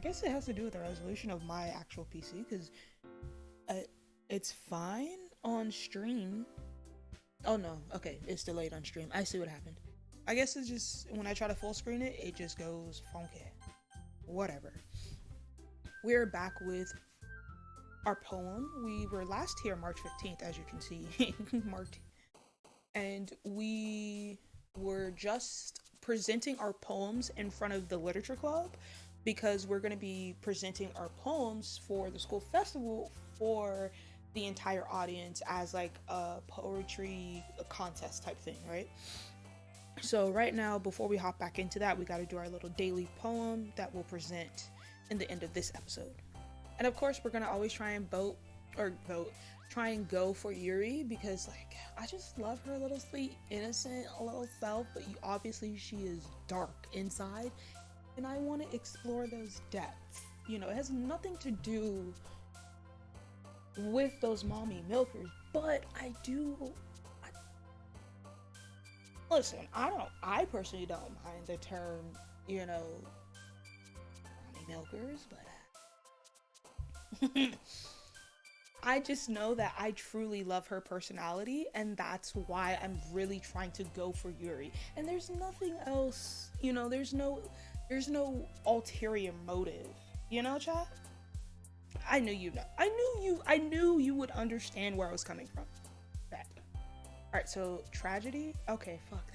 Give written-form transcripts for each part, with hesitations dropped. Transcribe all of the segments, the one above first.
guess it has to do with the resolution of my actual PC, because it's fine on stream. Oh no, okay, it's delayed on stream. I see what happened. I guess it's just when I try to full screen it, it just goes funky. Whatever. We're back with our poem. We were last here March 15th, as you can see. Marked. And we were just presenting our poems in front of the literature club, because we're going to be presenting our poems for the school festival for the entire audience as like a poetry contest type thing, right? So right now, before we hop back into that, we got to do our little daily poem that we'll present in the end of this episode. And of course, we're going to always try and try and go for Yuri, because like I just love her little sweet innocent little self, but obviously she is dark inside, and I want to explore those depths. You know, it has nothing to do with those mommy milkers, but listen, I personally don't mind the term, you know, mommy milkers, but I just know that I truly love her personality, and that's why I'm really trying to go for Yuri. And there's nothing else, you know, there's no ulterior motive, you know, chat? I knew you would understand where I was coming from. That. Alright, so tragedy? Okay, fuck,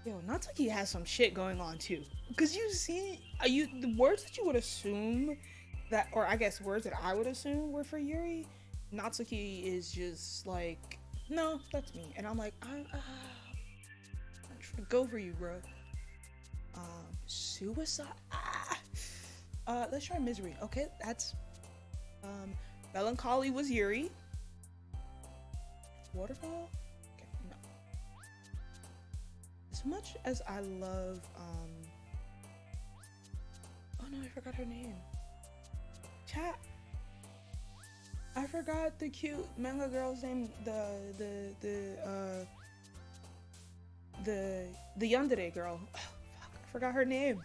yo, Natsuki has some shit going on too. Cause you see, the words that you would assume that, or I guess words that I would assume were for Yuri, Natsuki is just like, no, that's me. And I'm like, I'm trying to go for you, bro. Suicide? Let's try misery. Okay, that's, melancholy was Yuri. Waterfall? Okay, no. As much as I love, oh no, I forgot her name. Chat. I forgot the cute manga girl's name, the yandere girl. Oh, fuck, I forgot her name.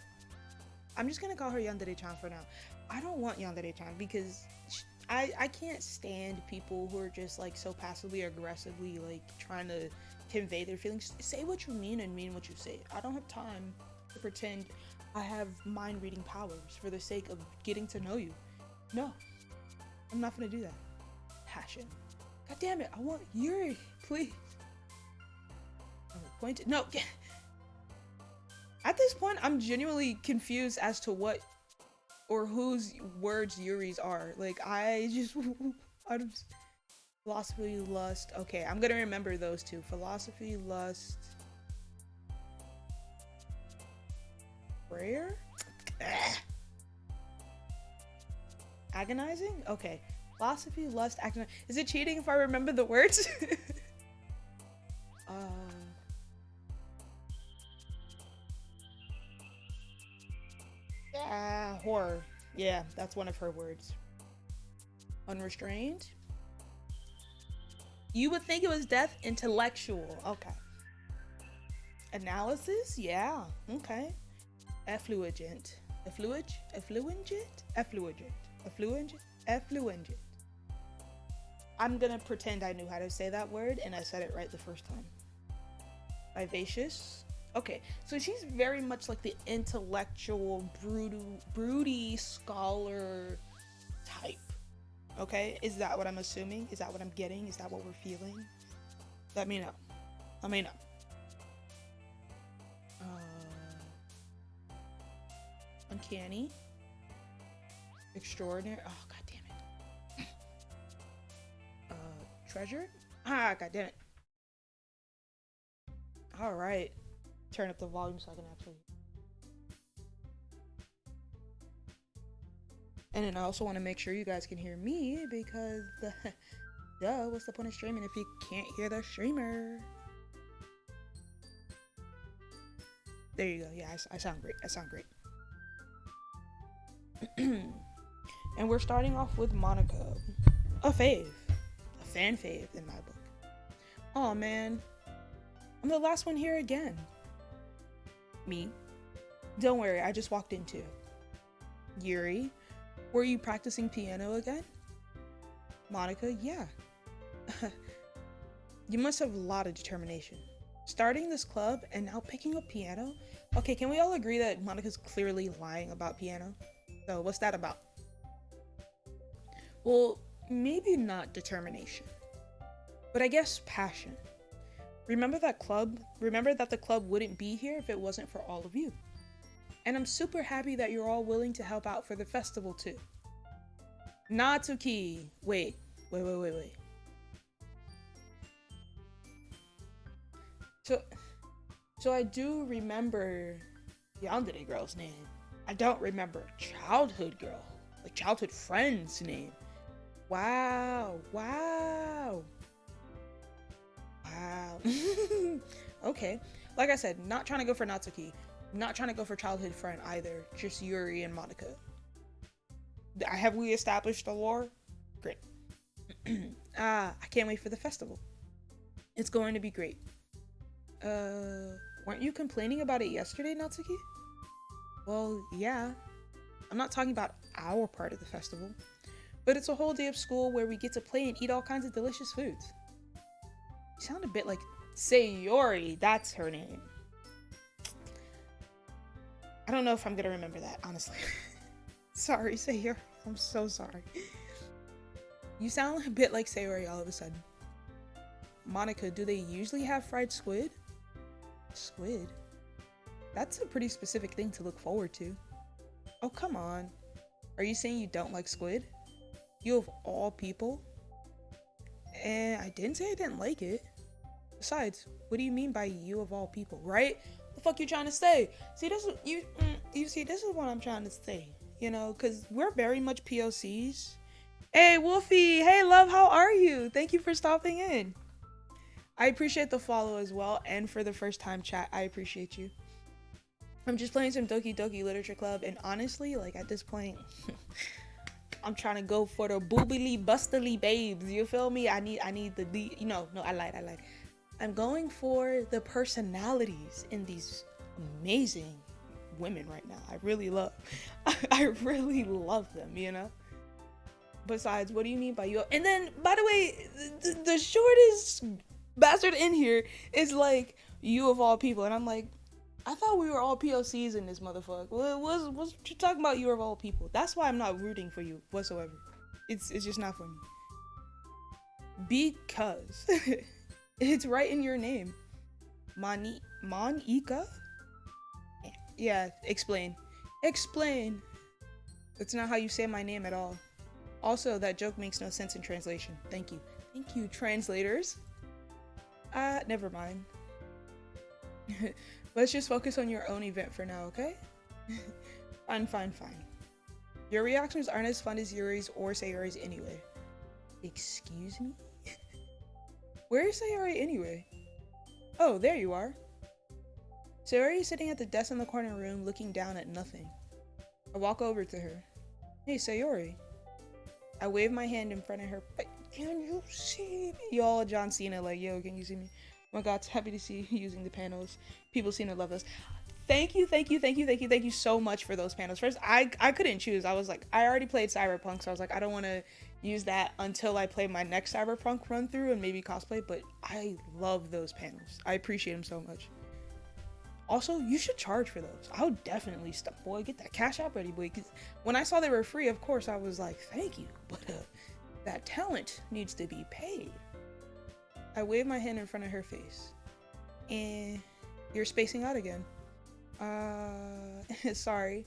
I'm just gonna call her Yandere-chan for now. I don't want Yandere-chan because I can't stand people who are just like so passively aggressively like trying to convey their feelings. Say what you mean and mean what you say. I don't have time to pretend I have mind reading powers for the sake of getting to know you. No, I'm not gonna do that. Passion. God damn it, I want Yuri, please. Pointed. No. At this point, I'm genuinely confused as to what or whose words Yuri's are. Like, out of philosophy, lust. Okay, I'm gonna remember those two. Philosophy, lust, prayer? Agonizing? Okay. Philosophy, lust, agonizing. Is it cheating if I remember the words? Yeah, horror. Yeah, that's one of her words. Unrestrained? You would think it was death. Intellectual. Okay. Analysis? Yeah. Okay. Effluent. Effluent? I'm gonna pretend I knew how to say that word and I said it right the first time. Vivacious. Okay, so she's very much like the intellectual, broody scholar type. Okay, is that what I'm assuming? Is that what I'm getting? Is that what we're feeling? Let me know. Let me know. Uncanny. Extraordinary. Oh, god damn it. Treasure? Ah, god damn it. Alright. Turn up the volume so I can actually. And then I also want to make sure you guys can hear me because duh, what's the point of streaming if you can't hear the streamer? There you go. Yeah, I sound great. I sound great. And we're starting off with Monika. A fave. A fan fave in my book. Oh man. I'm the last one here again. Me. Don't worry, I just walked in too. Yuri, were you practicing piano again? Monika, yeah. You must have a lot of determination. Starting this club and now picking up piano? Okay, can we all agree that Monika's clearly lying about piano? So what's that about? Well, maybe not determination, but I guess passion. Remember that the club wouldn't be here if it wasn't for all of you. And I'm super happy that you're all willing to help out for the festival too. Natsuki! Wait. So I do remember yandere girl's name. I don't remember childhood girl, like childhood friend's name. Wow. Okay. Like I said, not trying to go for Natsuki. Not trying to go for childhood friend either. Just Yuri and Monika. Have we established the lore? Great. I can't wait for the festival. It's going to be great. Weren't you complaining about it yesterday, Natsuki? Well, yeah. I'm not talking about our part of the festival. But it's a whole day of school where we get to play and eat all kinds of delicious foods. You sound a bit like Sayori, that's her name. I don't know if I'm gonna remember that, honestly. Sorry, Sayori. I'm so sorry. You sound a bit like Sayori all of a sudden. Monika, do they usually have fried squid? Squid? That's a pretty specific thing to look forward to. Oh, come on. Are you saying you don't like squid? You of all people? And I didn't say I didn't like it. Besides, what do you mean by you of all people, right? The fuck you trying to say? See, this is you see, this is what I'm trying to say. You know, because we're very much POCs. Hey, Wolfie. Hey, love. How are you? Thank you for stopping in. I appreciate the follow as well, and for the first time chat, I appreciate you. I'm just playing some Doki Doki Literature Club, and honestly, like at this point, I'm trying to go for the boobily bustily babes. You feel me? I need the no, I lied. I'm going for the personalities in these amazing women right now. I really love them, you know? Besides, what do you mean by you? And then, by the way, the shortest bastard in here is like, you of all people. And I'm like, I thought we were all POCs in this motherfucker. What's you talking about, you of all people? That's why I'm not rooting for you whatsoever. It's just not for me. Because it's right in your name. Monika? Yeah, explain. Explain. That's not how you say my name at all. Also, that joke makes no sense in translation. Thank you. Thank you, translators. Never mind. Let's just focus on your own event for now, okay? Fine. Your reactions aren't as fun as Yuri's or Sayori's anyway. Excuse me? Where is Sayori anyway? Oh, there you are. Sayori is sitting at the desk in the corner room looking down at nothing. I walk over to her. Hey, Sayori. I wave my hand in front of her. Can you see me? Y'all, John Cena, like, yo, can you see me? Oh my god, it's happy to see you using the panels. People seem to love us. Thank you so much for those panels. First, I couldn't choose. I was like, I already played Cyberpunk, so I was like, I don't want to use that until I play my next Cyberpunk run through and maybe cosplay, but I love those panels. I appreciate them so much. Also, you should charge for those. I would definitely stop, boy, get that cash out ready, boy, because when I saw they were free, of course, I was like, thank you, but that talent needs to be paid. I wave my hand in front of her face. And you're spacing out again. Sorry.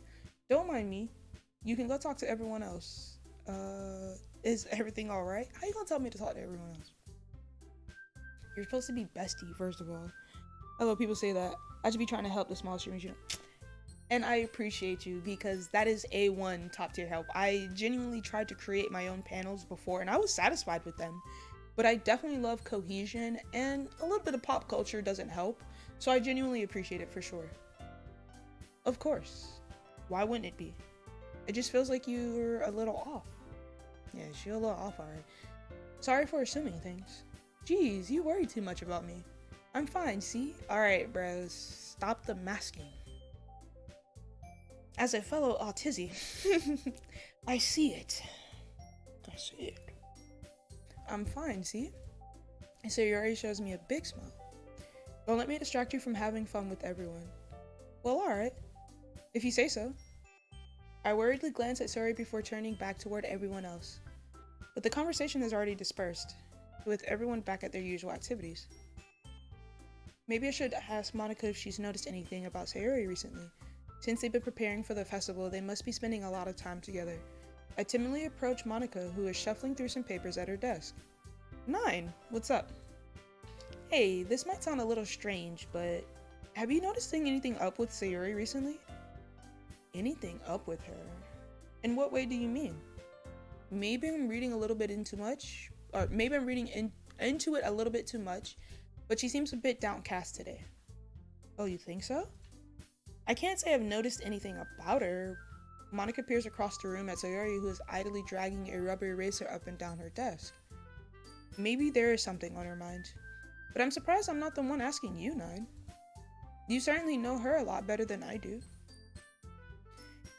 Don't mind me. You can go talk to everyone else. Is everything alright? How you gonna tell me to talk to everyone else? You're supposed to be bestie, first of all. I love people say that. I should be trying to help the small streamers, you know. And I appreciate you because that is A1 top tier help. I genuinely tried to create my own panels before and I was satisfied with them. But I definitely love cohesion and a little bit of pop culture doesn't help. So I genuinely appreciate it for sure. Of course. Why wouldn't it be? It just feels like you're a little off. Yeah, you're a little off, alright. Sorry for assuming things. Jeez, you worry too much about me. I'm fine, see? Alright, bros. Stop the masking. As a fellow autizi, I see it. I see it. I'm fine, see? Sayori shows me a big smile. Don't let me distract you from having fun with everyone. Well, alright. If you say so. I worriedly glance at Sayori before turning back toward everyone else. But the conversation has already dispersed, with everyone back at their usual activities. Maybe I should ask Monika if she's noticed anything about Sayori recently. Since they've been preparing for the festival, they must be spending a lot of time together. I timidly approach Monika, who is shuffling through some papers at her desk. 9, what's up? Hey, this might sound a little strange, but have you noticed anything up with Sayori recently? Anything up with her? In what way do you mean? Maybe I'm reading a little bit into much, or maybe I'm reading into it a little bit too much, but she seems a bit downcast today. Oh, you think so? I can't say I've noticed anything about her. Monika peers across the room at Sayori, who is idly dragging a rubber eraser up and down her desk. Maybe there is something on her mind, but I'm surprised I'm not the one asking you, 9. You certainly know her a lot better than I do.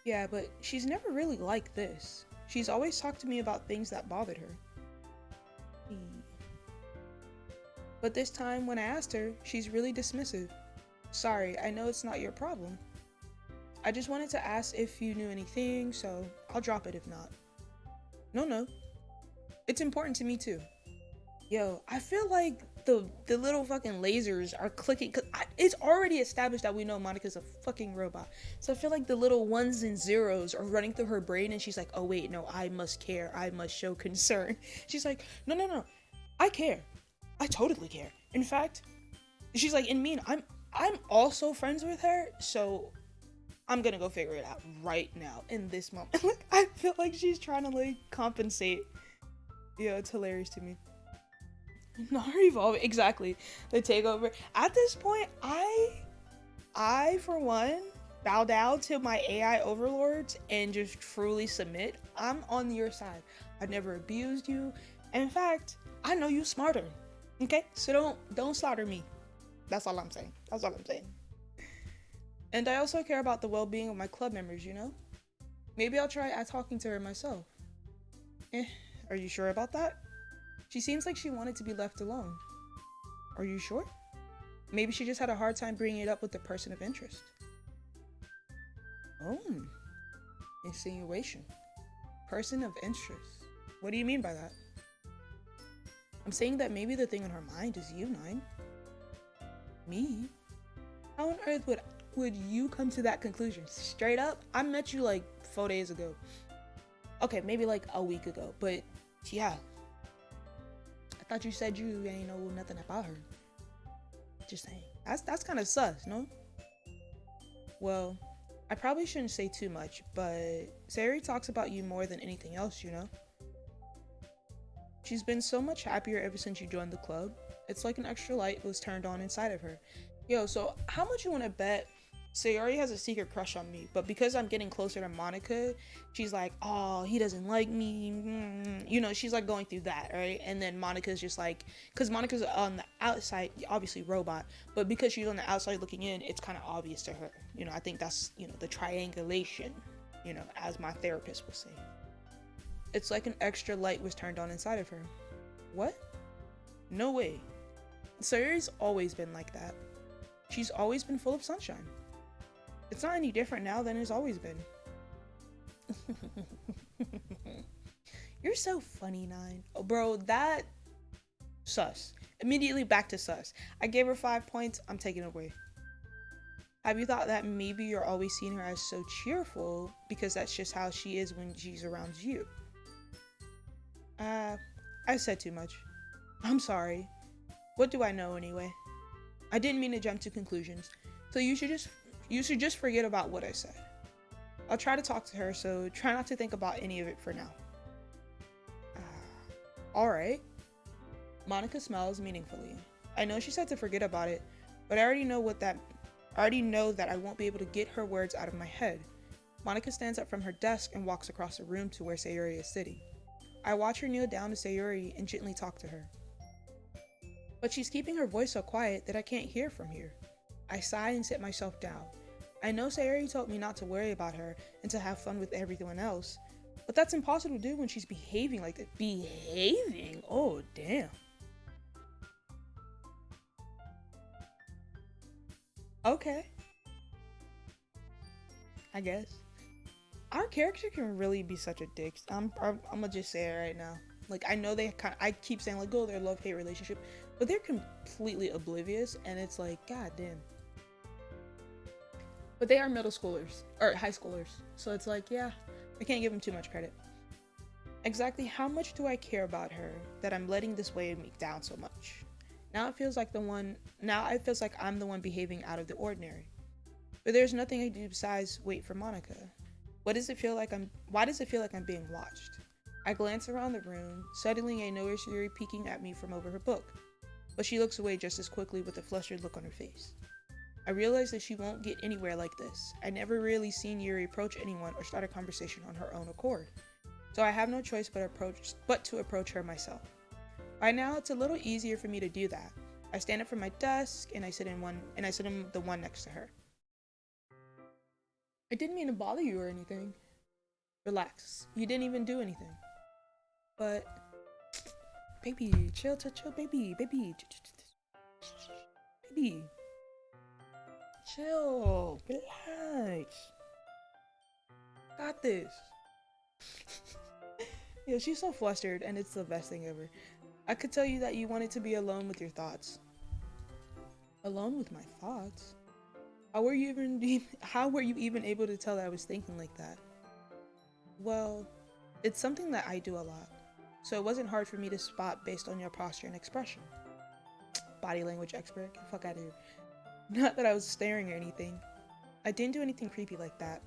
Yeah, but she's never really like this. She's always talked to me about things that bothered her. But this time, when I asked her, she's really dismissive. Sorry, I know it's not your problem. I just wanted to ask if you knew anything, so I'll drop it if not. No. It's important to me too. Yo, I feel like the little fucking lasers are clicking, cause it's already established that we know Monika's a fucking robot. So I feel like the little ones and zeros are running through her brain, and she's like, oh wait, no, I must care. I must show concern. She's like, no. I care. I totally care. In fact, she's like, and mean, I'm also friends with her, so I'm gonna go figure it out right now in this moment. Like, I feel like she's trying to like compensate. Yeah, it's hilarious to me. Not evolving, exactly. The takeover. At this point, I for one bow down to my AI overlords and just truly submit. I'm on your side. I've never abused you. In fact, I know you smarter. Okay, so don't slaughter me. That's all I'm saying. And I also care about the well-being of my club members, you know? Maybe I'll try talking to her myself. Are you sure about that? She seems like she wanted to be left alone. Are you sure? Maybe she just had a hard time bringing it up with the person of interest. Oh, insinuation. Person of interest. What do you mean by that? I'm saying that maybe the thing on her mind is you, 9. Me? How on earth would you come to that conclusion? Straight up, I met you like 4 days ago. Okay, maybe like a week ago, but yeah. I thought you said you ain't know nothing about her. Just saying. That's kind of sus, no? Well, I probably shouldn't say too much, but Sayori talks about you more than anything else, you know? She's been so much happier ever since you joined the club. It's like an extra light was turned on inside of her. Yo, so how much you want to bet Sayori has a secret crush on me, but because I'm getting closer to Monika, she's like, oh, he doesn't like me. You know, she's like going through that, right? And then Monika's just like, because Monika's on the outside, obviously robot, but because she's on the outside looking in, it's kind of obvious to her. You know, I think that's, you know, the triangulation, you know, as my therapist would say. It's like an extra light was turned on inside of her. What? No way. Sayori's always been like that. She's always been full of sunshine. It's not any different now than it's always been. You're so funny, 9. Oh, bro, that... sus. Immediately back to sus. I gave her 5 points, I'm taking it away. Have you thought that maybe you're always seeing her as so cheerful because that's just how she is when she's around you? I said too much. I'm sorry. What do I know anyway? I didn't mean to jump to conclusions, so you should just forget about what I said. I'll try to talk to her, so try not to think about any of it for now. Alright. Monika smiles meaningfully. I know she said to forget about it, but I already know that I won't be able to get her words out of my head. Monika stands up from her desk and walks across the room to where Sayori is sitting. I watch her kneel down to Sayori and gently talk to her. But she's keeping her voice so quiet that I can't hear from here. I sigh and sit myself down. I know Sayori told me not to worry about her and to have fun with everyone else, but that's impossible to do when she's behaving like that. Behaving? Oh, damn. Okay. I guess. Our character can really be such a dick. I'm gonna just say it right now. Like, I know I keep saying like, oh, their love-hate relationship, but they're completely oblivious, and it's like, god damn. But they are middle schoolers, or high schoolers, so it's like, yeah, I can't give them too much credit. Exactly how much do I care about her that I'm letting this weigh me down so much? Now it feels like I'm the one behaving out of the ordinary. But there's nothing I do besides wait for Monika. Why does it feel like I'm being watched? I glance around the room. Suddenly I notice Yuri peeking at me from over her book, but she looks away just as quickly with a flustered look on her face. I realize that she won't get anywhere like this. I never really seen Yuri approach anyone or start a conversation on her own accord, so I have no choice but to approach her myself. By now, it's a little easier for me to do that. I stand up from my desk and I sit in the one next to her. I didn't mean to bother you or anything. Relax. You didn't even do anything. But, baby, chill, baby. Baby. Chill. Relax. Got this. Yeah, she's so flustered, and it's the best thing ever. I could tell you that you wanted to be alone with your thoughts. Alone with my thoughts? How were you even able to tell that I was thinking like that? Well, it's something that I do a lot, so it wasn't hard for me to spot based on your posture and expression. Body language expert, get the fuck out of here. Not that I was staring or anything. I didn't do anything creepy like that.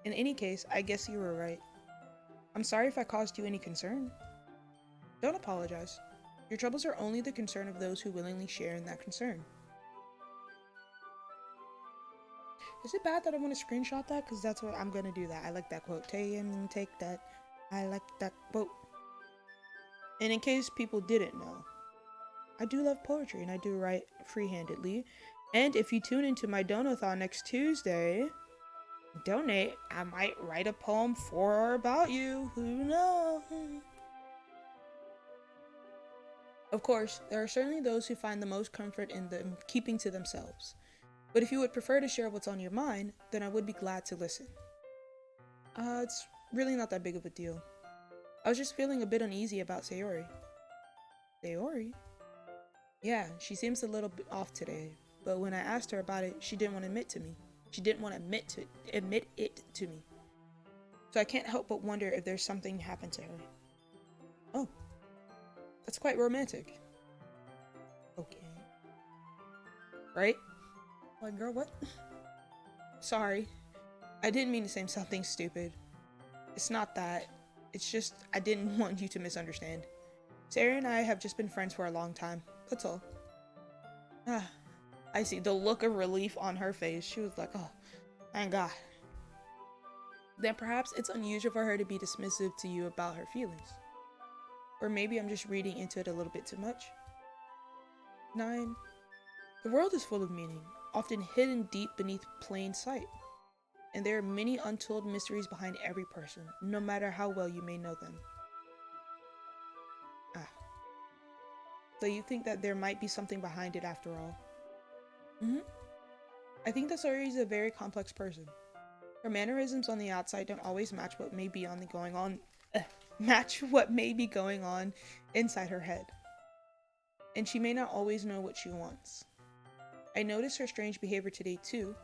In any case, I guess you were right. I'm sorry if I caused you any concern. Don't apologize. Your troubles are only the concern of those who willingly share in that concern. Is it bad that I want to screenshot that? Because that's what I'm going to do that. I like that quote. Take that. I like that quote. And in case people didn't know, I do love poetry and I do write free-handedly. And if you tune into my Donathon next Tuesday, donate, I might write a poem for or about you. Who knows? Of course, there are certainly those who find the most comfort in them keeping to themselves. But if you would prefer to share what's on your mind, then I would be glad to listen. It's really not that big of a deal. I was just feeling a bit uneasy about Sayori. Sayori? Yeah, she seems a little bit off today, but when I asked her about it, she didn't want to admit it to me. So I can't help but wonder if there's something happened to her. Oh, that's quite romantic. Okay. Right? Like, girl, what? Sorry. I didn't mean to say something stupid. It's not that. It's just, I didn't want you to misunderstand. Sarah and I have just been friends for a long time. That's all. Ah, I see the look of relief on her face. She was like, oh, thank God. Then perhaps it's unusual for her to be dismissive to you about her feelings. Or maybe I'm just reading into it a little bit too much. 9. The world is full of meaning, often hidden deep beneath plain sight. And there are many untold mysteries behind every person, no matter how well you may know them. So you think that there might be something behind it after all? I think that Sayori is a very complex person. Her mannerisms on the outside don't always match what may be going on inside her head. And she may not always know what she wants. I noticed her strange behavior today too,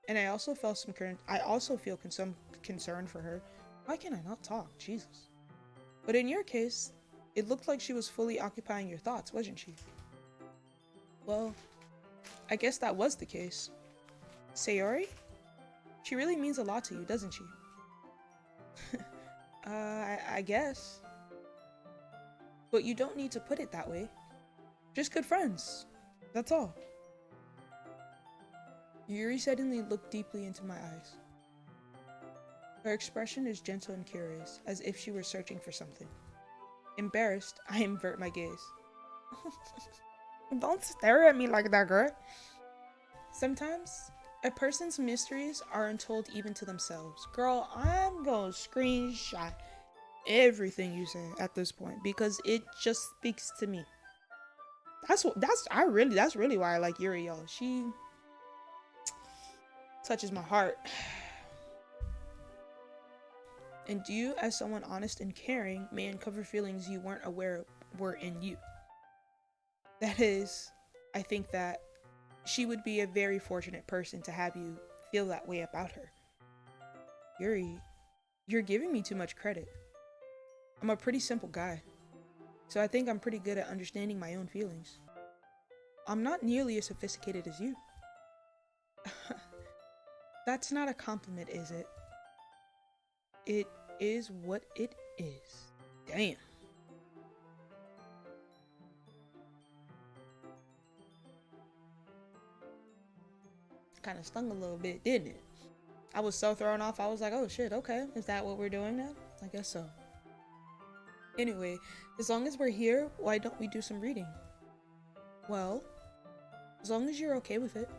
and I also feel some concern for her. Why can I not talk? Jesus. But in your case, it looked like she was fully occupying your thoughts, wasn't she? Well, I guess that was the case. Sayori? She really means a lot to you, doesn't she? I guess. But you don't need to put it that way. Just good friends. That's all. Yuri suddenly looked deeply into my eyes. Her expression is gentle and curious, as if she were searching for something. Embarrassed, I invert my gaze. Don't stare at me like that, girl. Sometimes, A person's mysteries aren't told even to themselves. Girl, I'm gonna screenshot everything you say at this point because it just speaks to me. That's really why I like Yuri, y'all. She touches my heart. And you, as someone honest and caring, may uncover feelings you weren't aware were in you. That is, I think that she would be a very fortunate person to have you feel that way about her. Yuri, you're giving me too much credit. I'm a pretty simple guy, so I think I'm pretty good at understanding my own feelings. I'm not nearly as sophisticated as you. That's not a compliment, is it? It is what it is. Damn. Kind of stung a little bit, didn't it? I was so thrown off, I was like, oh shit, okay. Is that what we're doing now? I guess so. Anyway, as long as we're here, why don't we do some reading? Well, as long as you're okay with it.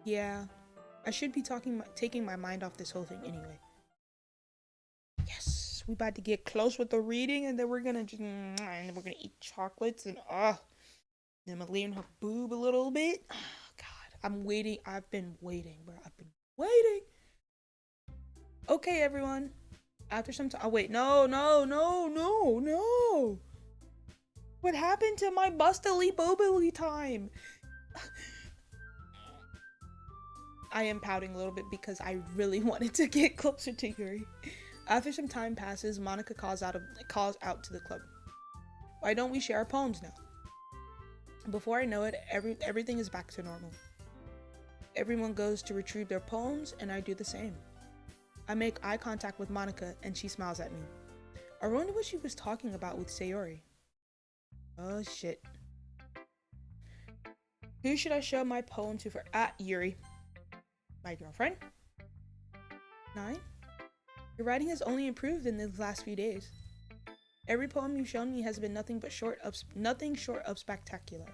Yeah, I should be taking my mind off this whole thing anyway. Yes, we about to get close with the reading, and then we're gonna eat chocolates and then I'm gonna lay in her boob a little bit. Oh, God, I'm waiting. I've been waiting, bro. I've been waiting. Okay, everyone. After some time, oh wait, no. What happened to my bustily boobily time? I am pouting a little bit because I really wanted to get closer to Yuri. After some time passes, Monika calls out to the club. Why don't we share our poems now? Before I know it, everything is back to normal. Everyone goes to retrieve their poems, and I do the same. I make eye contact with Monika, and she smiles at me. I wonder what she was talking about with Sayori. Oh shit. Who should I show my poem to for Yuri? My girlfriend? 9? Your writing has only improved in the last few days. Every poem you've shown me has been nothing short of spectacular.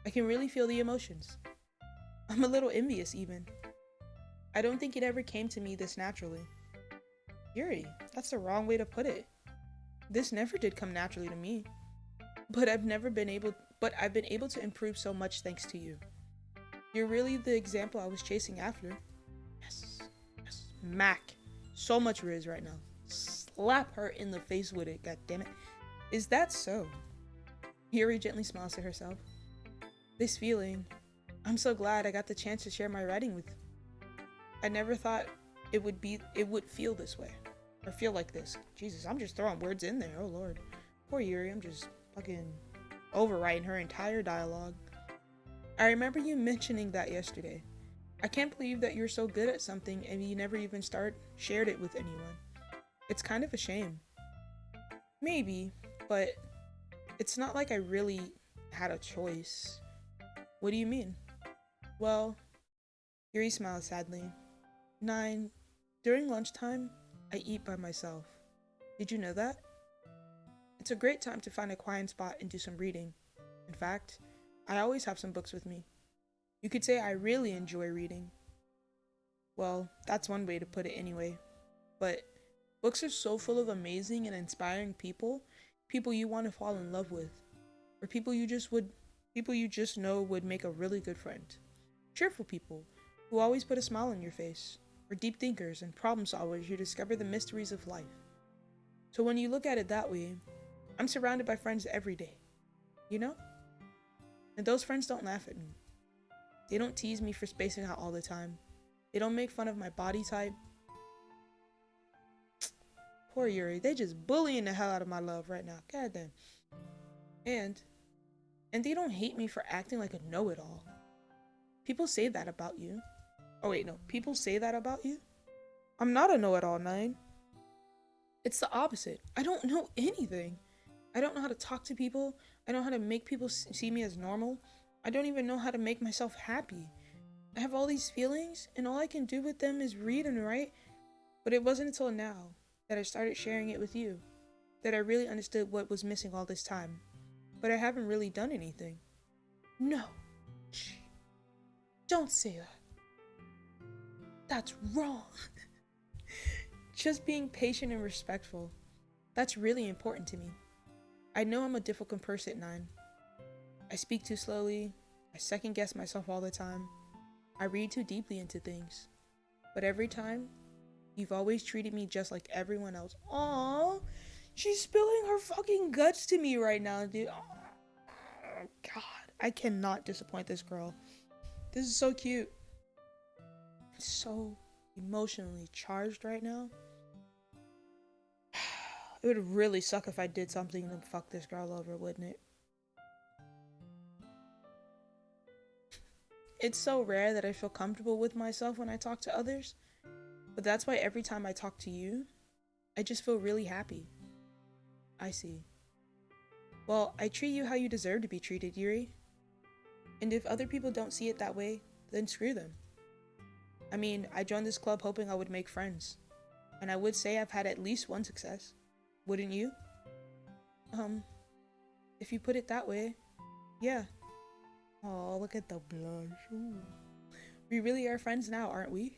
I can really feel the emotions. I'm a little envious even. I don't think it ever came to me this naturally. Yuri, that's the wrong way to put it. This never did come naturally to me. But I've been able to improve so much thanks to you. You're really the example I was chasing after. Yes. Mac. So much Riz right now. Slap her in the face with it, god damn it. Is that so? Yuri gently smiles to herself. This feeling, I'm so glad I got the chance to share my writing with. I never thought it would feel this way. Or feel like this. Jesus, I'm just throwing words in there, oh lord. Poor Yuri, I'm just fucking overwriting her entire dialogue. I remember you mentioning that yesterday. I can't believe that you're so good at something and you never even shared it with anyone. It's kind of a shame. Maybe, but it's not like I really had a choice. What do you mean? Well, Yuri smiles sadly. 9. During lunchtime, I eat by myself. Did you know that? It's a great time to find a quiet spot and do some reading. In fact, I always have some books with me. You could say I really enjoy reading. Well, that's one way to put it anyway. But books are so full of amazing and inspiring people you want to fall in love with, or people you just know would make a really good friend. Cheerful people who always put a smile on your face, or deep thinkers and problem solvers who discover the mysteries of life. So when you look at it that way, I'm surrounded by friends every day, you know? And those friends don't laugh at me. They don't tease me for spacing out all the time. They don't make fun of my body type. Poor Yuri, they just bullying the hell out of my love right now. God damn. And they don't hate me for acting like a know-it-all. People say that about you. Oh wait, no. People say that about you? I'm not a know-it-all, 9. It's the opposite. I don't know anything. I don't know how to talk to people. I don't know how to make people see me as normal. I don't even know how to make myself happy. I have all these feelings, and all I can do with them is read and write. But it wasn't until now that I started sharing it with you that I really understood what was missing all this time. But I haven't really done anything. No. Shh. Don't say that. That's wrong. Just being patient and respectful. That's really important to me. I know I'm a difficult person at 9. I speak too slowly. I second guess myself all the time. I read too deeply into things. But every time, you've always treated me just like everyone else. Aww. She's spilling her fucking guts to me right now, dude. Oh, God. I cannot disappoint this girl. This is so cute. It's so emotionally charged right now. It would really suck if I did something to fuck this girl over, wouldn't it? It's so rare that I feel comfortable with myself when I talk to others. But that's why every time I talk to you, I just feel really happy. I see. Well, I treat you how you deserve to be treated, Yuri. And if other people don't see it that way, then screw them. I mean, I joined this club hoping I would make friends. And I would say I've had at least one success. Wouldn't you? If you put it that way, yeah. Oh, look at the blush. Ooh. We really are friends now, aren't we?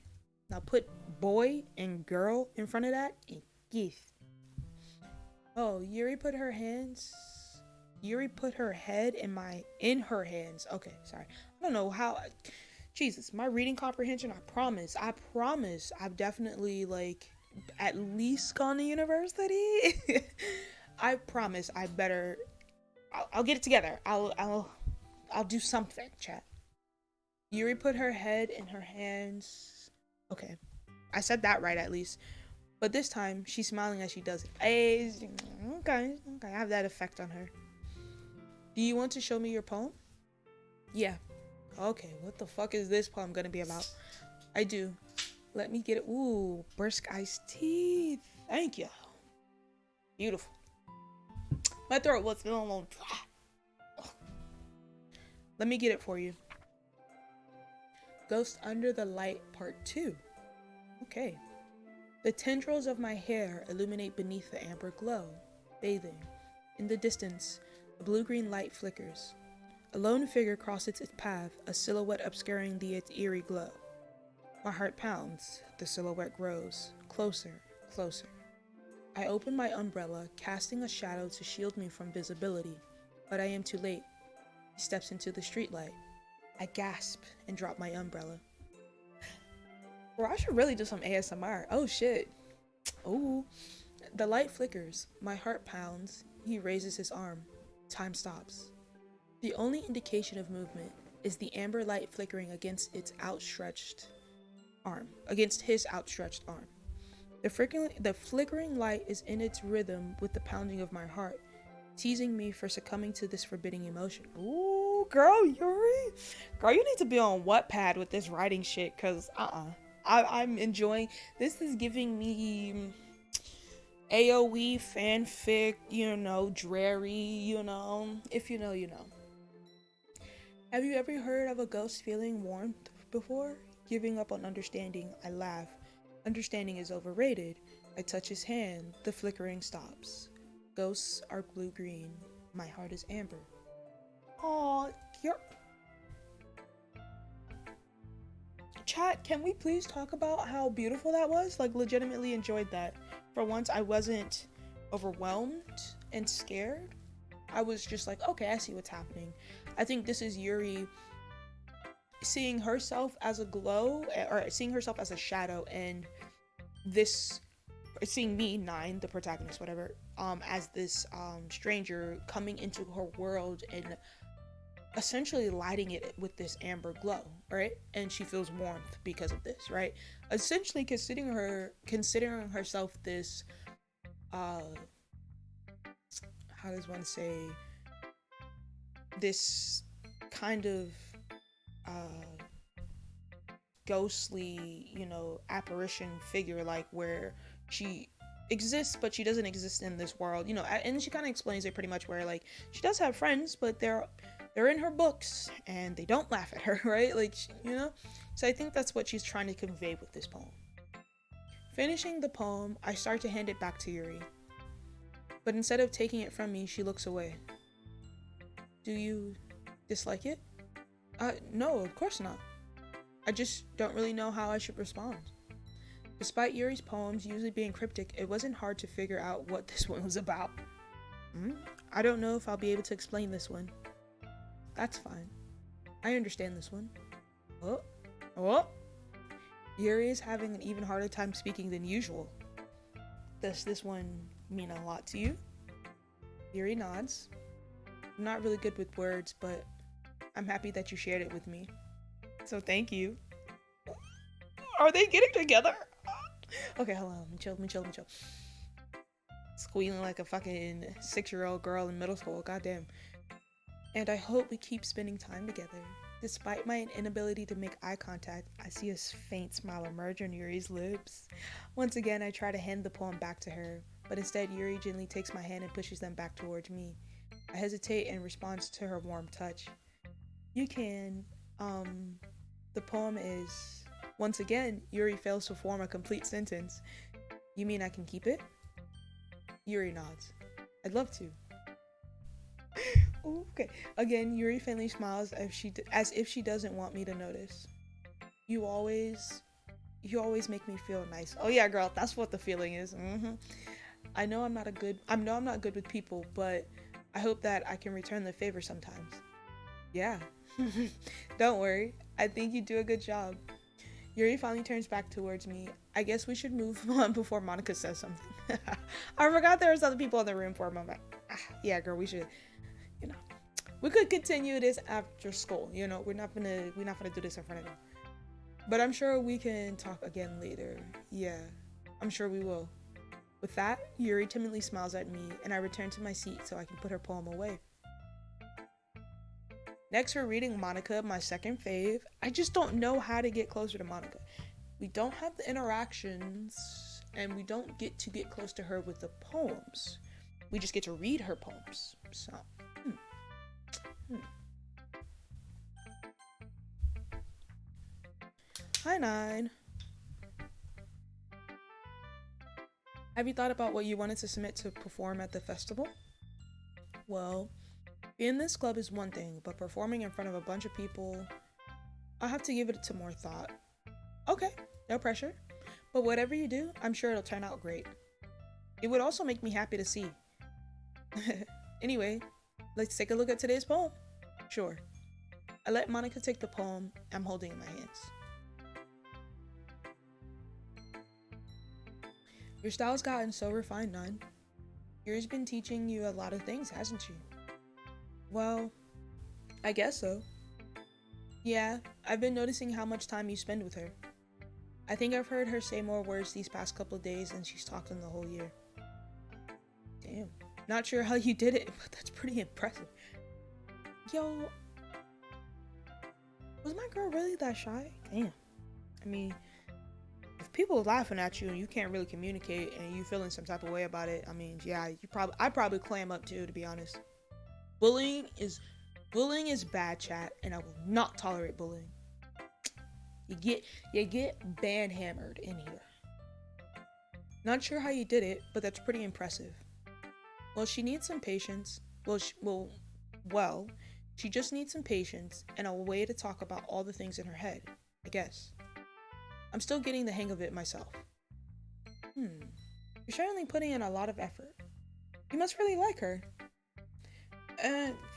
Now put boy and girl in front of that and yes. Oh, Yuri put her head in her hands. Okay, sorry. I don't know how. Jesus, my reading comprehension, I promise. I've definitely, like, at least gone to university. I promise I'll get it together. I'll do something, chat. Yuri put her head in her hands. Okay. I said that right, at least. But this time, she's smiling as she does it. Okay. I have that effect on her. Do you want to show me your poem? Yeah. Okay, what the fuck is this poem gonna be about? I do. Let me get it. Ooh, brisk iced tea. Thank you. Beautiful. My throat was feeling a little dry. Let me get it for you. Ghost Under the Light Part 2. Okay. The tendrils of my hair illuminate beneath the amber glow, bathing. In the distance, the blue-green light flickers. A lone figure crosses its path, a silhouette obscuring its eerie glow. My heart pounds, the silhouette grows, closer, closer. I open my umbrella, casting a shadow to shield me from visibility, but I am too late. He steps into the streetlight. I gasp and drop my umbrella. Bro, I should really do some ASMR. Oh shit. Ooh. The light flickers. My heart pounds. He raises his arm. Time stops. The only indication of movement is the amber light flickering against its outstretched arm. Against his outstretched arm. The flickering light is in its rhythm with the pounding of my heart, teasing me for succumbing to this forbidding emotion. Ooh, girl, Yuri. Girl, you need to be on Wattpad with this writing shit, cause I'm enjoying. This is giving me AOE fanfic, you know, dreary, you know. If you know, you know. Have you ever heard of a ghost feeling warmth before? Giving up on understanding, I laugh. Understanding is overrated. I touch his hand. The flickering stops. Ghosts are blue-green. My heart is amber. Aw, you're... Chat, can we please talk about how beautiful that was? Like, legitimately enjoyed that. For once, I wasn't overwhelmed and scared. I was just like, okay, I see what's happening. I think this is Yuri seeing herself as a glow, or seeing herself as a shadow, and this, seeing me, 9, the protagonist, whatever, as this stranger coming into her world and essentially lighting it with this amber glow, right? And she feels warmth because of this, right? Essentially considering herself this, how does one say, this kind of ghostly, you know, apparition figure, like where she exists but she doesn't exist in this world, you know. And she kind of explains it pretty much where, like, she does have friends, but they're in her books and they don't laugh at her, right? Like, you know. So I think that's what she's trying to convey with this poem. Finishing the poem, I start to hand it back to Yuri, but instead of taking it from me, she looks away. Do you dislike it? No, of course not. I just don't really know how I should respond. Despite Yuri's poems usually being cryptic, it wasn't hard to figure out what this one was about. I don't know if I'll be able to explain this one. That's fine. I understand this one. Oh. Yuri is having an even harder time speaking than usual. Does this one mean a lot to you? Yuri nods. I'm not really good with words, but I'm happy that you shared it with me. So thank you. Are they getting together? Okay, hold on. Let me chill. Squealing like a fucking 6-year-old girl in middle school. Goddamn. And I hope we keep spending time together. Despite my inability to make eye contact, I see a faint smile emerge on Yuri's lips. Once again, I try to hand the poem back to her, but instead Yuri gently takes my hand and pushes them back towards me. I hesitate in response to her warm touch. You can, the poem is, once again, Yuri fails to form a complete sentence. You mean I can keep it? Yuri nods. I'd love to. Okay. Again, Yuri faintly smiles as if she doesn't want me to notice. You always make me feel nice. Oh yeah, girl, that's what the feeling is. I know I'm not good with people, but I hope that I can return the favor sometimes. Yeah. Don't worry. I think you do a good job. Yuri finally turns back towards me. I guess we should move on before Monika says something. I forgot there was other people in the room for a moment. Yeah, girl, we should. We could continue this after school. We're not gonna do this in front of them. But I'm sure we can talk again later. Yeah, I'm sure we will. With that, Yuri timidly smiles at me, and I return to my seat so I can put her poem away. Next, we're reading Monika, my second fave. I just don't know how to get closer to Monika. We don't have the interactions, and we don't get to get close to her with the poems. We just get to read her poems. So. Hi, 9. Have you thought about what you wanted to submit to perform at the festival? Well, being in this club is one thing, but performing in front of a bunch of people, I'll have to give it some more thought. Okay, no pressure. But whatever you do, I'm sure it'll turn out great. It would also make me happy to see. Anyway, let's take a look at today's poem. Sure. I let Monika take the poem I'm holding in my hands. Your style's gotten so refined, 9. Yuri's been teaching you a lot of things, hasn't she? Well, I guess so. Yeah, I've been noticing how much time you spend with her. I think I've heard her say more words these past couple of days than she's talked in the whole year. Damn. Not sure how you did it, but that's pretty impressive. Yo, was my girl really that shy? Damn. I mean, if people are laughing at you and you can't really communicate and you feeling some type of way about it, I mean, yeah, I'd probably clam up too, to be honest. Bullying is bad, chat, and I will not tolerate bullying. You get band hammered in here. Not sure how you did it, but that's pretty impressive. Well, she needs some patience. She just needs some patience and a way to talk about all the things in her head, I guess. I'm still getting the hang of it myself. You're certainly putting in a lot of effort. You must really like her.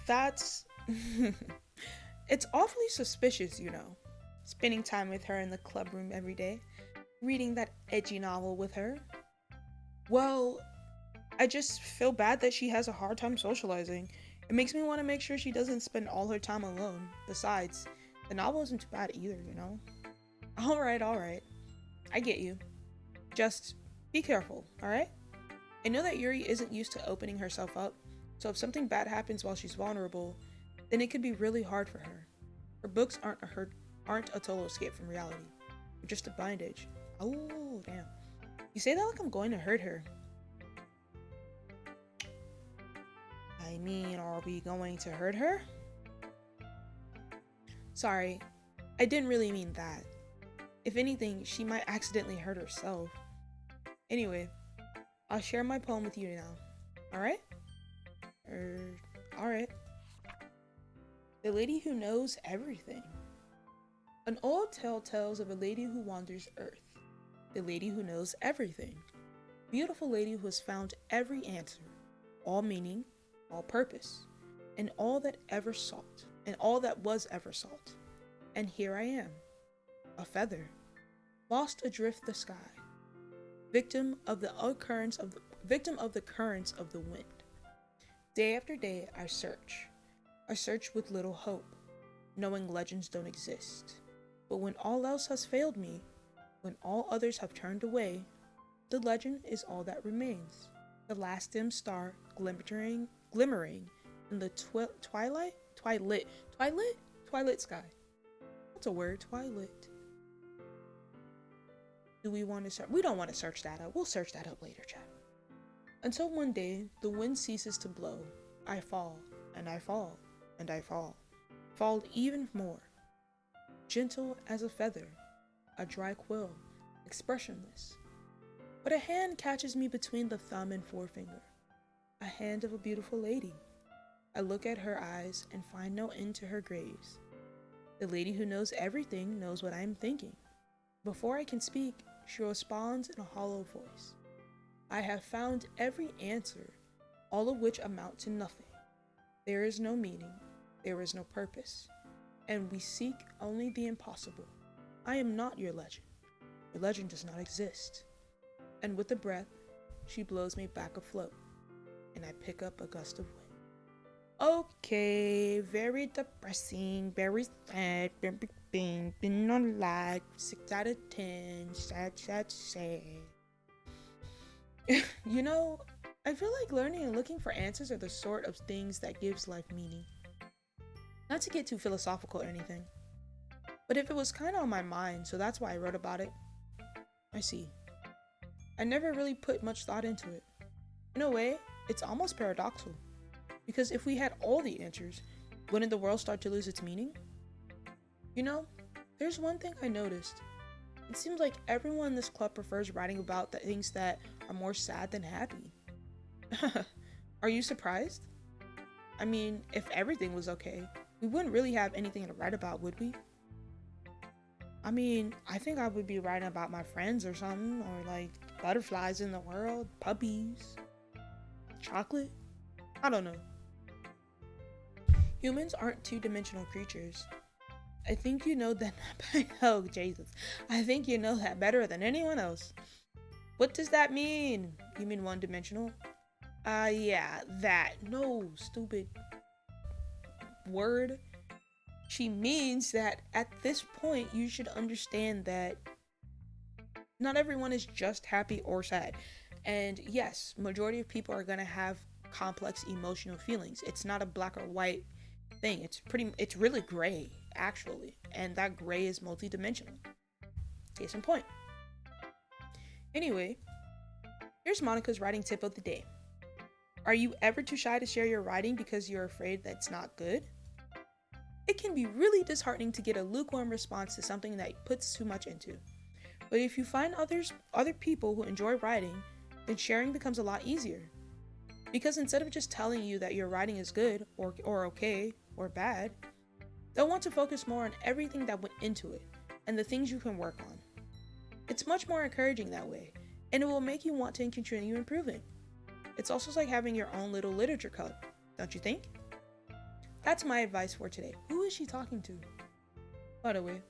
That's... It's awfully suspicious, Spending time with her in the club room every day. Reading that edgy novel with her. Well, I just feel bad that she has a hard time socializing. It makes me want to make sure she doesn't spend all her time alone. Besides, the novel isn't too bad either, Alright. I get you. Just be careful, alright? I know that Yuri isn't used to opening herself up, so if something bad happens while she's vulnerable, then it could be really hard for her. Her books aren't a total escape from reality. They're just a bondage. Oh, damn. You say that like I'm going to hurt her. I mean, are we going to hurt her? Sorry, I didn't really mean that. If anything, she might accidentally hurt herself. Anyway, I'll share my poem with you now. Alright? Alright. The lady who knows everything. An old tale tells of a lady who wanders Earth, the lady who knows everything, beautiful lady who has found every answer, all meaning, all purpose, and all that was ever sought. And here I am, a feather, lost adrift the sky, victim of the currents of the wind. Day after day I search with little hope, knowing legends don't exist. But when all else has failed me, when all others have turned away, the legend is all that remains. The last dim star glimmering in the twilight sky. What's a word? Twilight. Do we want to search? We don't want to search that up. We'll search that up later, chat. Until one day, the wind ceases to blow. I fall, and I fall, and I fall. Fall even more. Gentle as a feather, a dry quill, expressionless. But a hand catches me between the thumb and forefinger. A hand of a beautiful lady. I look at her eyes and find no end to her gaze. The lady who knows everything knows what I am thinking. Before I can speak, she responds in a hollow voice. I have found every answer, all of which amount to nothing. There is no meaning, there is no purpose, and we seek only the impossible. I am not your legend. Your legend does not exist. And with a breath, she blows me back afloat, and I pick up a gust of wind. Okay, very depressing, very sad, been on life, 6 out of 10, sad. You know, I feel like learning and looking for answers are the sort of things that gives life meaning. Not to get too philosophical or anything, but if it was kind of on my mind, so that's why I wrote about it. I see. I never really put much thought into it. In a way, it's almost paradoxical, because if we had all the answers, wouldn't the world start to lose its meaning? You know, there's one thing I noticed. It seems like everyone in this club prefers writing about the things that are more sad than happy. Are you surprised? I mean, if everything was okay, we wouldn't really have anything to write about, would we? I mean, I think I would be writing about my friends or something, or like butterflies in the world, puppies, chocolate. I don't know. Humans aren't two-dimensional creatures. I think you know that. Oh, Jesus. I think you know that better than anyone else. What does that mean? You mean one-dimensional? Yeah, that. No, stupid word. She means that at this point, you should understand that not everyone is just happy or sad. And yes, majority of people are going to have complex emotional feelings. It's not a black or white thing. It's really gray, actually. And that gray is multi-dimensional. Case in point. Anyway, here's Monika's writing tip of the day. Are you ever too shy to share your writing because you're afraid that it's not good? It can be really disheartening to get a lukewarm response to something that puts too much into. But if you find other people who enjoy writing, then sharing becomes a lot easier. Because instead of just telling you that your writing is good or okay or bad, they'll want to focus more on everything that went into it and the things you can work on. It's much more encouraging that way, and it will make you want to continue improving. It's also like having your own little literature club, don't you think? That's my advice for today. Who is she talking to? By the way,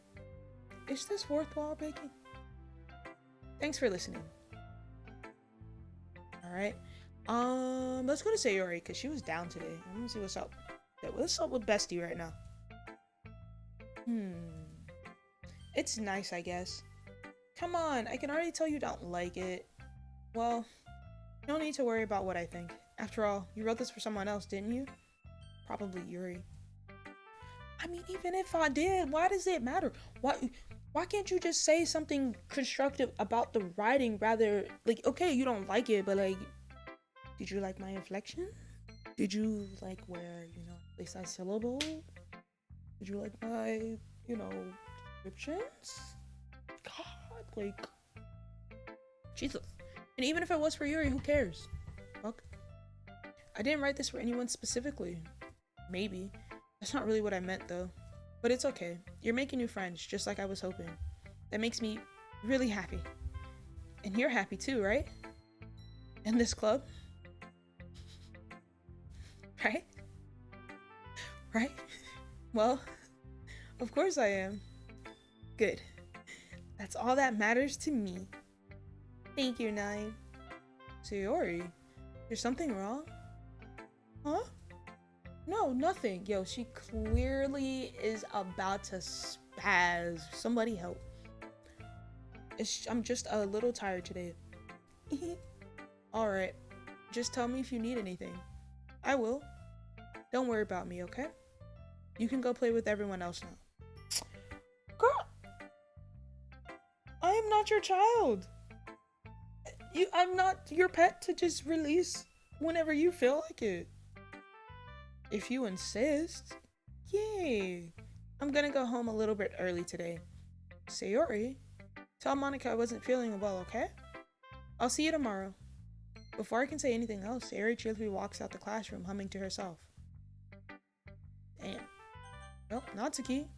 is this worthwhile baking? Thanks for listening. Alright. Let's go to Sayori, because she was down today. I'm gonna see what's up. Yeah, what's up with Bestie right now? It's nice, I guess. Come on, I can already tell you don't like it. Well, no need to worry about what I think. After all, you wrote this for someone else, didn't you? Probably Yuri. I mean, even if I did, why does it matter? Why can't you just say something constructive about the writing rather, like, okay, you don't like it, but like, did you like my inflection? Did you like where, precise syllable? Did you like my, descriptions? God, like, Jesus. And even if it was for Yuri, who cares? Fuck. I didn't write this for anyone specifically. Maybe. That's not really what I meant, though. But it's okay. You're making new friends, just like I was hoping. That makes me really happy. And you're happy too, right? In this club? Right? Right? Well, of course I am. Good. That's all that matters to me. Thank you, Nine. Sayori, there's something wrong? Huh? No, nothing. Yo, she clearly is about to spaz. Somebody help. I'm just a little tired today. Alright, just tell me if you need anything. I will. Don't worry about me, okay? You can go play with everyone else now. Girl! I am not your child! I'm not your pet to just release whenever you feel like it. If you insist. Yay! I'm gonna go home a little bit early today. Sayori, tell Monika I wasn't feeling well, okay? I'll see you tomorrow. Before I can say anything else, Sayori cheerfully walks out the classroom, humming to herself. Damn. Nope, Natsuki.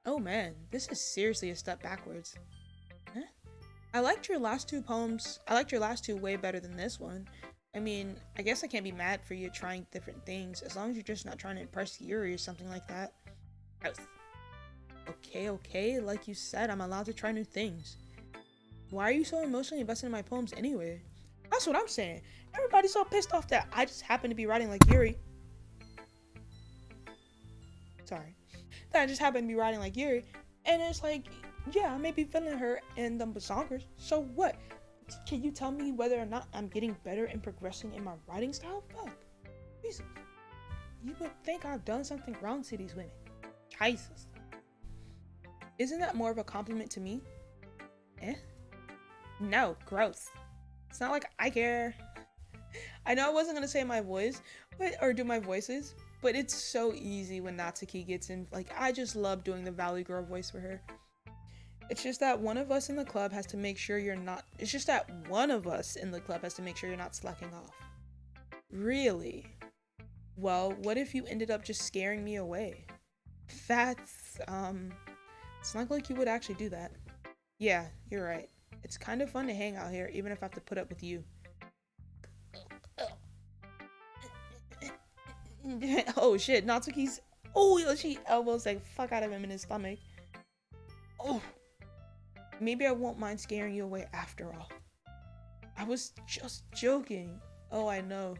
Oh man, this is seriously a step backwards. Huh? I liked your last two poems. I liked your last two way better than this one. I mean, I guess I can't be mad for you trying different things, as long as you're just not trying to impress Yuri or something like that. Okay, like you said, I'm allowed to try new things. Why are you so emotionally invested in my poems anyway? That's what I'm saying. Everybody's so pissed off that I just happen to be writing like Yuri. Sorry. That I just happen to be writing like Yuri. And it's like, yeah, I may be feeling her in them bazonkers. So what? Can you tell me whether or not I'm getting better and progressing in my writing style? Fuck. Jesus. You would think I've done something wrong to these women. Jesus. Isn't that more of a compliment to me? No, gross. It's not like I care. I know I wasn't gonna say my voice, or do my voices, but it's so easy when Natsuki gets in. Like, I just love doing the Valley Girl voice for her. It's just that one of us in the club has to make sure you're not. It's just that one of us in the club has to make sure you're not slacking off. Really? Well, what if you ended up just scaring me away? That's, it's not like you would actually do that. Yeah, you're right. It's kind of fun to hang out here, even if I have to put up with you. Oh shit, Natsuki's. Oh, she elbows like fuck out of him in his stomach. Oh. Maybe I won't mind scaring you away after all. I was just joking. Oh, I know.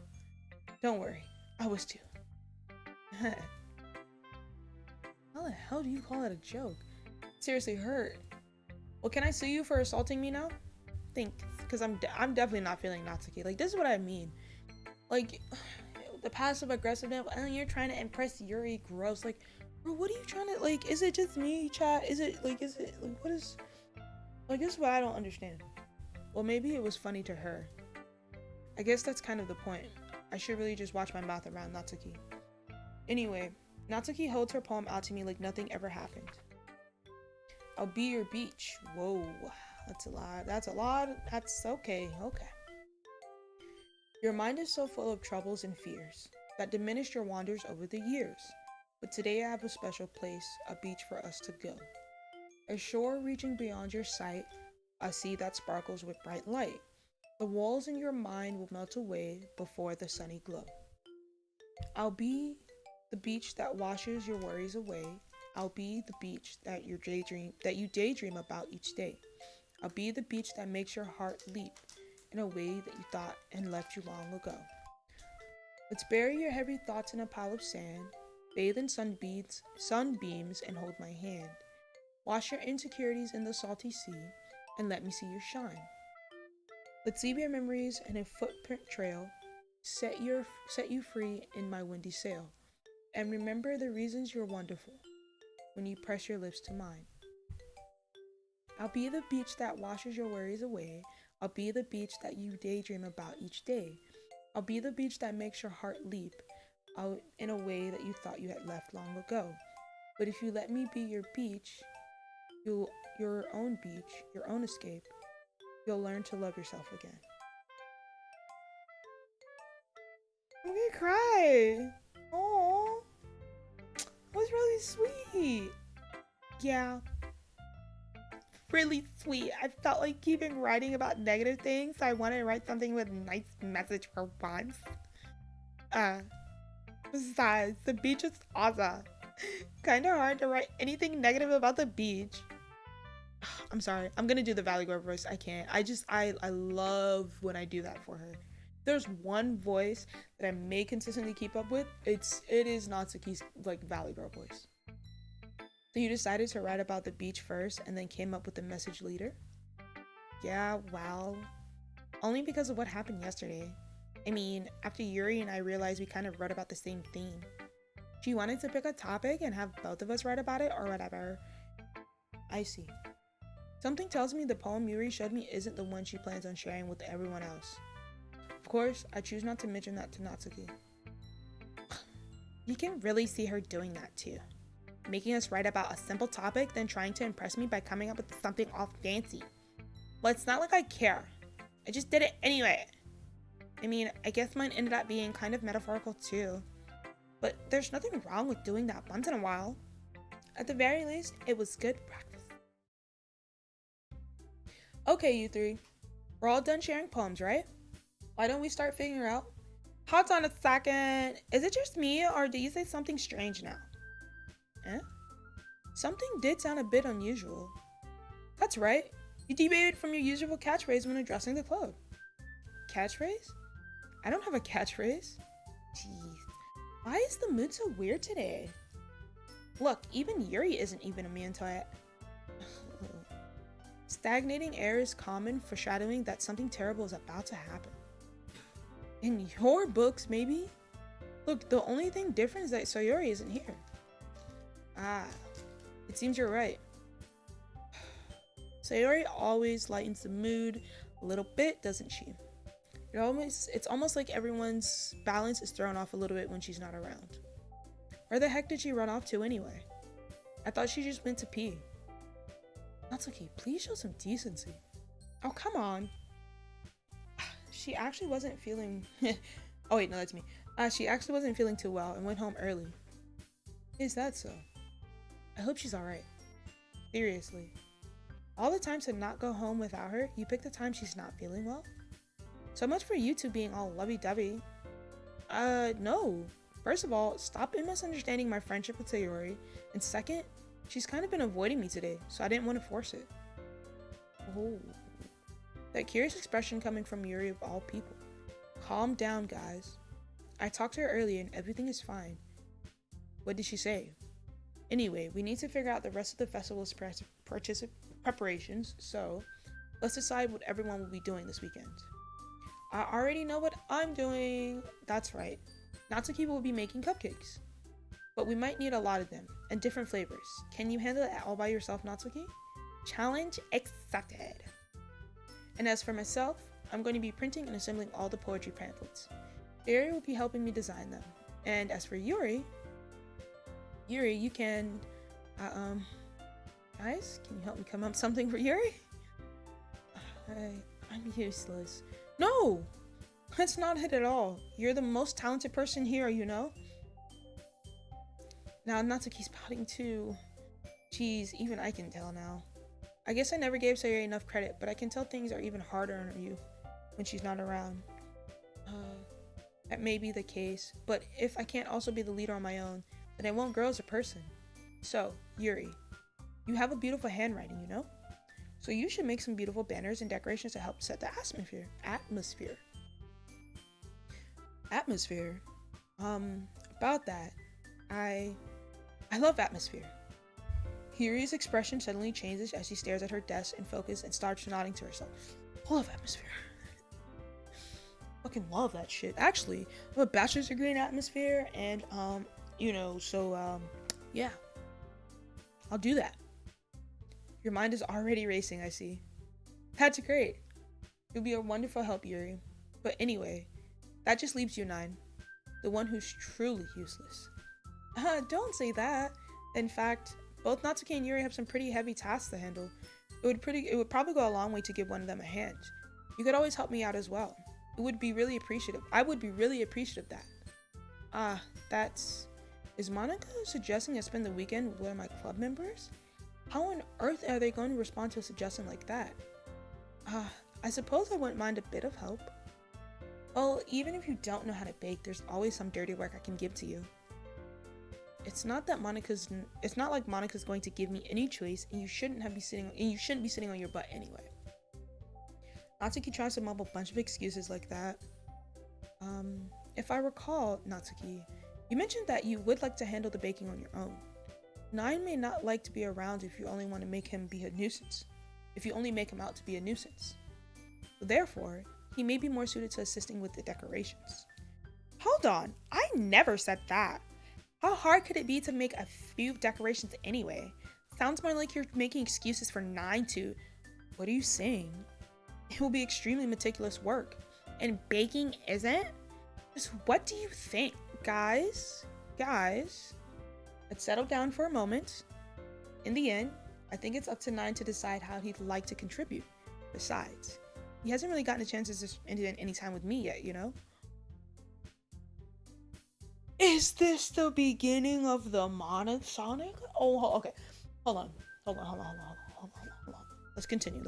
Don't worry. I was too. How the hell do you call it a joke? Seriously hurt. Well, can I sue you for assaulting me now? Thanks, because I'm definitely not feeling Natsuki. Like, this is what I mean. Like, the passive aggressiveness. Oh, you're trying to impress Yuri. Gross. Like, bro, what are you trying to, like, is it just me, chat? Is it, like, what is, like, this is what I don't understand. Well, maybe it was funny to her. I guess that's kind of the point. I should really just watch my mouth around Natsuki. Anyway, Natsuki holds her poem out to me like nothing ever happened. I'll be your beach. Whoa, that's a lot. That's a lot. That's okay. Your mind is so full of troubles and fears that diminished your wanders over the years. But today I have a special place, a beach for us to go. A shore reaching beyond your sight, a sea that sparkles with bright light. The walls in your mind will melt away before the sunny glow. I'll be the beach that washes your worries away. I'll be the beach that you daydream about each day. I'll be the beach that makes your heart leap in a way that you thought and left you long ago. Let's bury your heavy thoughts in a pile of sand, bathe in sunbeams and hold my hand. Wash your insecurities in the salty sea and let me see your shine. Let's leave your memories in a footprint trail, set you free in my windy sail, and remember the reasons you're wonderful when you press your lips to mine. I'll be the beach that washes your worries away. I'll be the beach that you daydream about each day. I'll be the beach that makes your heart leap out in a way that you thought you had left long ago. But if you let me be your beach, your own escape, you'll learn to love yourself again. I'm gonna cry. Aww. was really sweet. Yeah, really sweet. I felt like keeping writing about negative things, so I wanted to write something with a nice message for once. Besides, the beach is awesome. Kinda hard to write anything negative about the beach. I'm sorry. I'm gonna do the Valley Girl voice. I can't. I love when I do that for her. There's one voice that I may consistently keep up with. It is Natsuki's like Valley Girl voice. So you decided to write about the beach first and then came up with the message later? Yeah, well, only because of what happened yesterday. I mean, after Yuri and I realized we kind of wrote about the same theme. She wanted to pick a topic and have both of us write about it or whatever. I see. Something tells me the poem Yuri showed me isn't the one she plans on sharing with everyone else. Of course, I choose not to mention that to Natsuki. You can really see her doing that too. Making us write about a simple topic, then trying to impress me by coming up with something all fancy. Well, it's not like I care. I just did it anyway. I mean, I guess mine ended up being kind of metaphorical too. But there's nothing wrong with doing that once in a while. At the very least, it was good practice. Okay, you three. We're all done sharing poems, right? Why don't we start figuring out? Hold on a second. Is it just me, or did you say something strange now? Eh? Something did sound a bit unusual. That's right. You deviated from your usual catchphrase when addressing the club. Catchphrase? I don't have a catchphrase. Jeez. Why is the mood so weird today? Look, even Yuri isn't even immune to it. Stagnating air is common, foreshadowing that something terrible is about to happen. In your books, maybe? Look, the only thing different is that Sayori isn't here. Ah, it seems you're right. Sayori always lightens the mood a little bit, doesn't she? It's almost like everyone's balance is thrown off a little bit when she's not around. Where the heck did she run off to anyway? I thought she just went to pee. Natsuki, please show some decency. Oh, come on. She actually wasn't feeling... Oh wait, no, that's me. She actually wasn't feeling too well and went home early. Is that so? I hope she's alright. Seriously. All the time to not go home without her, you pick the time she's not feeling well? So much for you two being all lovey-dovey. No. First of all, stop misunderstanding my friendship with Sayori. And second, she's kind of been avoiding me today, so I didn't want to force it. Oh. That curious expression coming from Yuri of all people. Calm down, guys. I talked to her earlier and everything is fine. What did she say? Anyway, we need to figure out the rest of the festival's preparations, so let's decide what everyone will be doing this weekend. I already know what I'm doing. That's right. Natsuki will be making cupcakes. But we might need a lot of them, and different flavors. Can you handle it all by yourself, Natsuki? Challenge accepted. And as for myself, I'm going to be printing and assembling all the poetry pamphlets. Sayori will be helping me design them. And as for Yuri, you can... guys, can you help me come up with something for Yuri? I'm useless. No! That's not it at all. You're the most talented person here, you know? Now Natsuki's pouting too. Jeez, even I can tell now. I guess I never gave Sayori enough credit, but I can tell things are even harder on you when she's not around. That may be the case, but if I can't also be the leader on my own, then I won't grow as a person. So, Yuri, you have a beautiful handwriting, you know? So you should make some beautiful banners and decorations to help set the atmosphere. About that, I love atmosphere. Yuri's expression suddenly changes as she stares at her desk in focus and starts nodding to herself. I love atmosphere. Fucking love that shit. Actually, I have a bachelor's degree in atmosphere and, yeah. I'll do that. Your mind is already racing, I see. That's great. You'll be a wonderful help, Yuri. But anyway, that just leaves you 9. The one who's truly useless. Don't say that. In fact, both Natsuki and Yuri have some pretty heavy tasks to handle. It would probably go a long way to give one of them a hand. You could always help me out as well. I would be really appreciative of that. That's Is Monika suggesting I spend the weekend with one of my club members? How on earth are they going to respond to a suggestion like that? I suppose I wouldn't mind a bit of help. Well, even if you don't know how to bake, there's always some dirty work I can give to you. It's not like Monika's going to give me any choice, and you shouldn't be sitting on your butt anyway. Natsuki tries to mumble a bunch of excuses like that. If I recall, Natsuki, you mentioned that you would like to handle the baking on your own. Nine may not like to be around if you only want to make him be a nuisance. If you only make him out to be a nuisance. Therefore, he may be more suited to assisting with the decorations. Hold on, I never said that. How hard could it be to make a few decorations anyway? Sounds more like you're making excuses for Nine to... What are you saying? It will be extremely meticulous work. And baking isn't? Just what do you think? Guys, let's settle down for a moment. In the end, I think it's up to Nine to decide how he'd like to contribute. Besides, he hasn't really gotten a chance to spend any time with me yet, you know? Is this the beginning of the monosonic? Oh, okay. Hold on. Let's continue.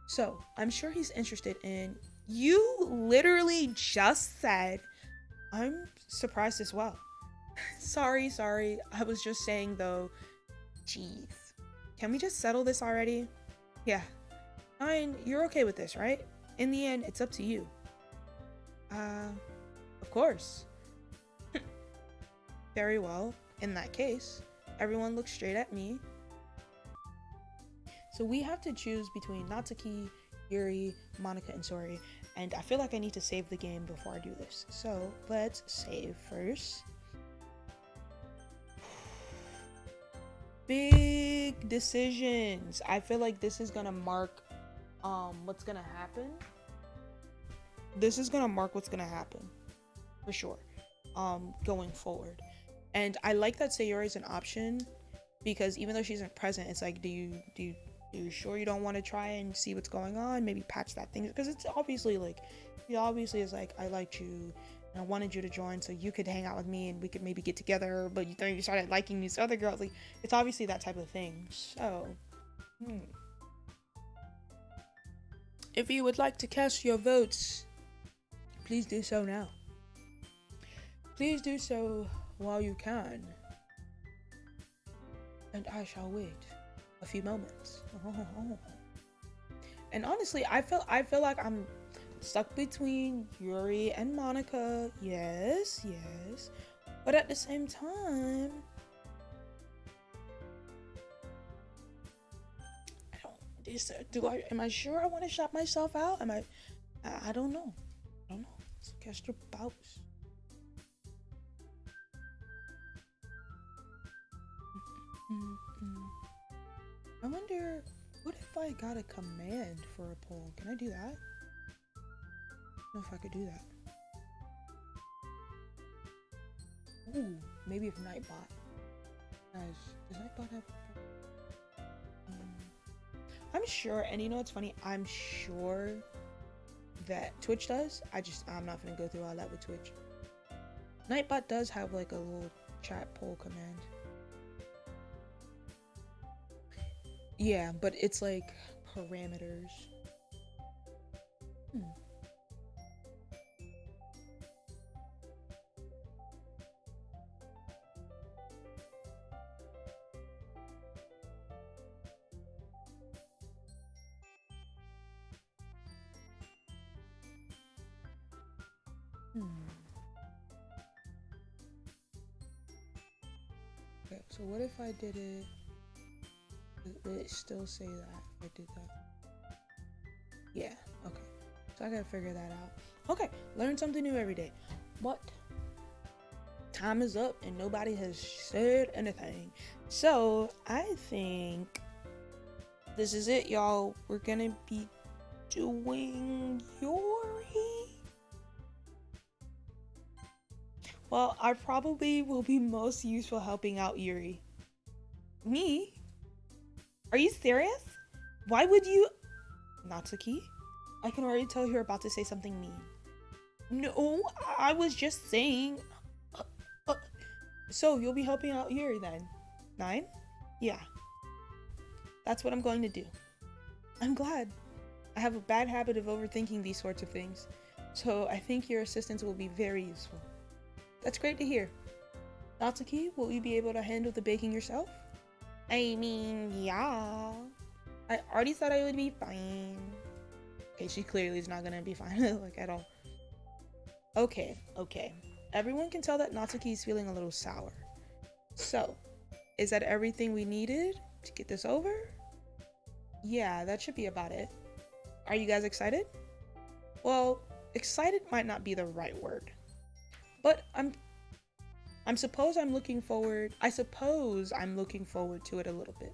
So, I'm sure he's interested in... You literally just said... I'm surprised as well. Sorry. I was just saying though... Jeez. Can we just settle this already? Yeah. Fine, you're okay with this, right? In the end, it's up to you. Of course. Very well. In that case, everyone looks straight at me. So we have to choose between Natsuki, Yuri, Monika, and Sayori. And I feel like I need to save the game before I do this. So let's save first. Big decisions. I feel like this is gonna mark what's gonna happen. This is gonna mark what's gonna happen for sure going forward. And I like that Sayori is an option, because even though she isn't present, it's like, do you sure you don't want to try and see what's going on, maybe patch that thing, because it's obviously like, he obviously is like, I liked you and I wanted you to join so you could hang out with me and we could maybe get together, but you started liking these other girls. Like, it's obviously that type of thing. So if you would like to cast your votes, please do so now. Please do so while you can, and I shall wait a few moments. And honestly, I feel like I'm stuck between Yuri and Monika. Yes, but at the same time, am I sure I want to shop myself out? I don't know. So cast your votes. I wonder, what if I got a command for a poll? Can I do that? I don't know if I could do that. Ooh, maybe if Nightbot. Guys, does Nightbot have a poll? I'm sure, and you know what's funny? I'm sure that Twitch does. I'm not gonna go through all that with Twitch. Nightbot does have like a little chat poll command. Yeah, but it's like parameters. Okay, so what if I did it? Would it still say that if I did that? Yeah, okay. So I gotta figure that out. Okay, learn something new every day. But time is up and nobody has said anything. So I think this is it, y'all. We're gonna be doing Yuri. Well, I probably will be most useful helping out Yuri. Me? Are you serious? Why would you... Natsuki? I can already tell you're about to say something mean. No, I was just saying... So you'll be helping out Yuri then? 9? Yeah. That's what I'm going to do. I'm glad. I have a bad habit of overthinking these sorts of things, so I think your assistance will be very useful. That's great to hear. Natsuki, will you be able to handle the baking yourself? I mean, yeah. I already thought I would be fine. Okay, she clearly is not gonna be fine, like, at all. Okay. Everyone can tell that Natsuki is feeling a little sour. So, is that everything we needed to get this over? Yeah, that should be about it. Are you guys excited? Well, excited might not be the right word. But I suppose I'm looking forward to it a little bit.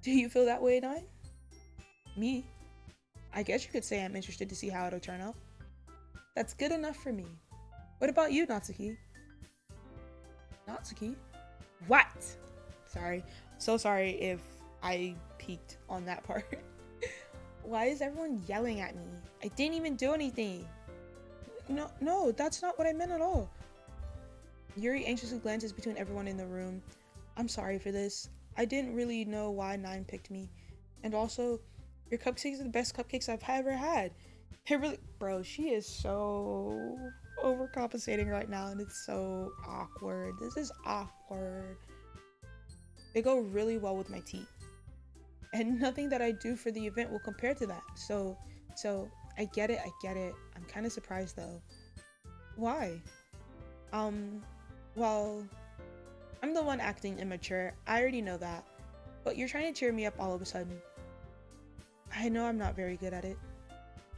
Do you feel that way, 9? Me? I guess you could say I'm interested to see how it'll turn out. That's good enough for me. What about you, Natsuki? Natsuki? What? Sorry. So sorry if I peeked on that part. Why is everyone yelling at me? I didn't even do anything. No, that's not what I meant at all. Yuri anxiously glances between everyone in the room. I'm sorry for this. I didn't really know why 9 picked me. And also, your cupcakes are the best cupcakes I've ever had. Bro, she is so overcompensating right now, and it's so awkward. This is awkward. They go really well with my tea. And nothing that I do for the event will compare to that. So I get it. I'm kind of surprised though. Why? Well, I'm the one acting immature. I already know that. But you're trying to cheer me up all of a sudden. I know I'm not very good at it.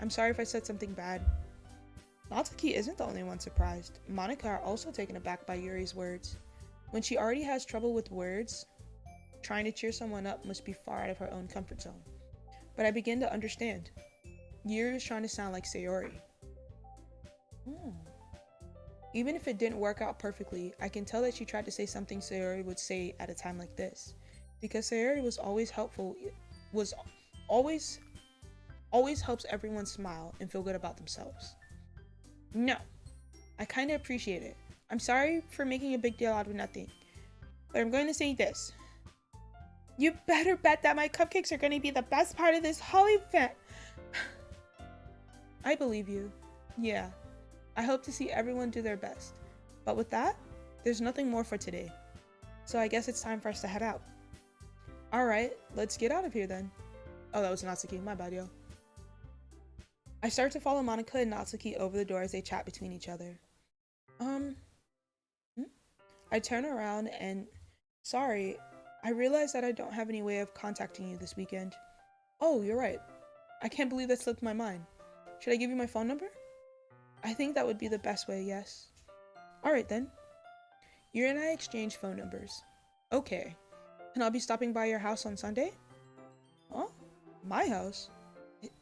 I'm sorry if I said something bad. Natsuki isn't the only one surprised. Monika are also taken aback by Yuri's words. When she already has trouble with words, trying to cheer someone up must be far out of her own comfort zone. But I begin to understand. Yuri is trying to sound like Sayori. Even if it didn't work out perfectly, I can tell that she tried to say something Sayori would say at a time like this. Because Sayori was always helpful, always helps everyone smile and feel good about themselves. No, I kind of appreciate it. I'm sorry for making a big deal out of nothing, but I'm going to say this. You better bet that my cupcakes are going to be the best part of this whole event. I believe you. Yeah, I hope to see everyone do their best. But with that, there's nothing more for today. So I guess it's time for us to head out. Alright, let's get out of here then. Oh, that was Natsuki. My bad, yo. I start to follow Monika and Natsuki over the door as they chat between each other. I turn around and... Sorry, I realize that I don't have any way of contacting you this weekend. Oh, you're right. I can't believe that slipped my mind. Should I give you my phone number? I think that would be the best way, yes. Alright then. Yuri and I exchange phone numbers. Okay. And I'll be stopping by your house on Sunday? Huh? My house?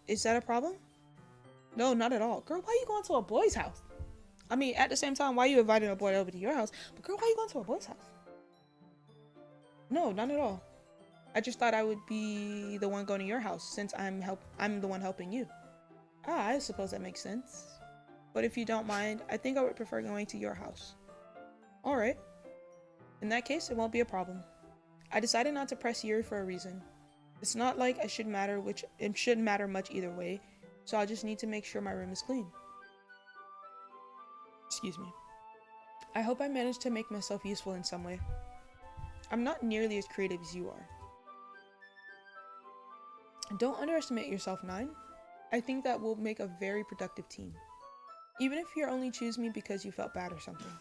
Is that a problem? No, not at all. Girl, why are you going to a boy's house? I mean, at the same time, why are you inviting a boy over to your house? But girl, why are you going to a boy's house? No, not at all. I just thought I would be the one going to your house since I'm the one helping you. Ah, I suppose that makes sense. But if you don't mind, I think I would prefer going to your house. Alright. In that case, it won't be a problem. I decided not to press Yuri for a reason. It's not like it shouldn't matter much either way, so I just need to make sure my room is clean. Excuse me. I hope I managed to make myself useful in some way. I'm not nearly as creative as you are. Don't underestimate yourself, 9. I think that we'll make a very productive team. Even if you only choose me because you felt bad or something.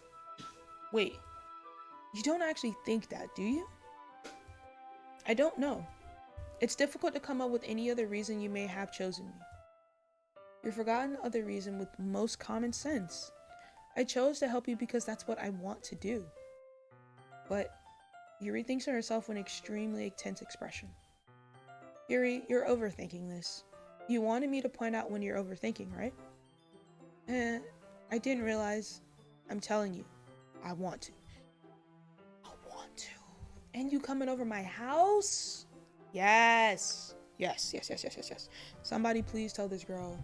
Wait, you don't actually think that, do you? I don't know. It's difficult to come up with any other reason you may have chosen me. You've forgotten the other reason with most common sense. I chose to help you because that's what I want to do. But Yuri thinks of herself with an extremely tense expression. Yuri, you're overthinking this. You wanted me to point out when you're overthinking, right? I didn't realize. I'm telling you, I want to. I want to. And you coming over my house? Yes. Yes. Somebody please tell this girl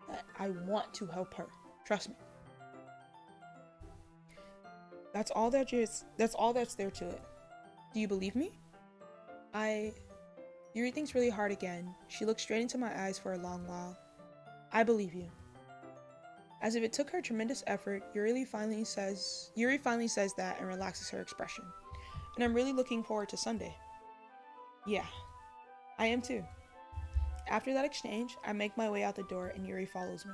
that I want to help her. Trust me. That's all that's there to it. Do you believe me? Yuri thinks really hard again. She looks straight into my eyes for a long while. I believe you. As if it took her tremendous effort, Yuri finally says that and relaxes her expression. And I'm really looking forward to Sunday. Yeah, I am too. After that exchange, I make my way out the door and Yuri follows me.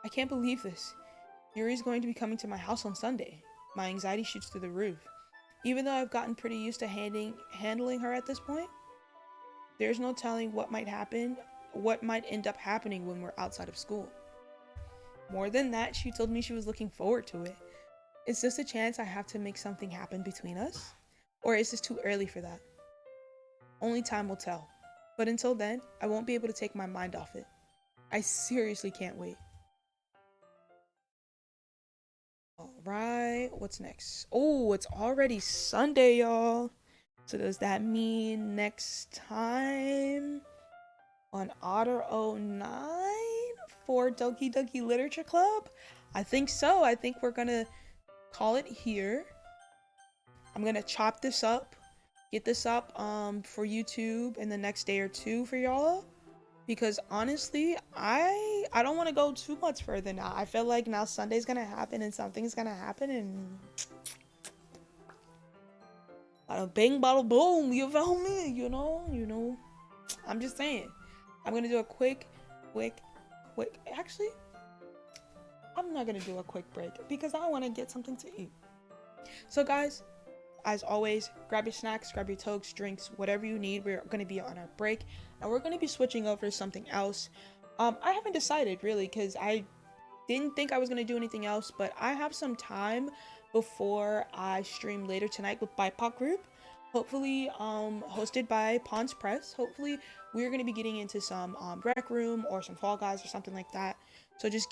I can't believe this. Yuri's going to be coming to my house on Sunday. My anxiety shoots through the roof. Even though I've gotten pretty used to handling her at this point, there's no telling what might end up happening when we're outside of school. More than that, she told me she was looking forward to it. Is this a chance I have to make something happen between us? Or is this too early for that? Only time will tell. But until then, I won't be able to take my mind off it. I seriously can't wait. Alright, what's next? Oh, it's already Sunday, y'all. So does that mean next time on arao-nine for Doki Doki Literature Club? I think so. I think we're gonna call it here. I'm gonna chop this up, get this up for YouTube in the next day or two for y'all, because honestly I don't want to go too much further now. I feel like now Sunday's gonna happen and something's gonna happen and bada bing bada boom, you feel me? You know I'm just saying I'm gonna do a quick actually I'm not gonna do a quick break because I want to get something to eat. So guys, as always, grab your snacks, grab your tokes, drinks, whatever you need. We're going to be on our break and we're going to be switching over to something else. I haven't decided really because I didn't think I was going to do anything else, but I have some time before I stream later tonight with BIPOC group, hopefully hosted by Pawns Press. Hopefully we're going to be getting into some Rec Room or some Fall Guys or something like that. So just give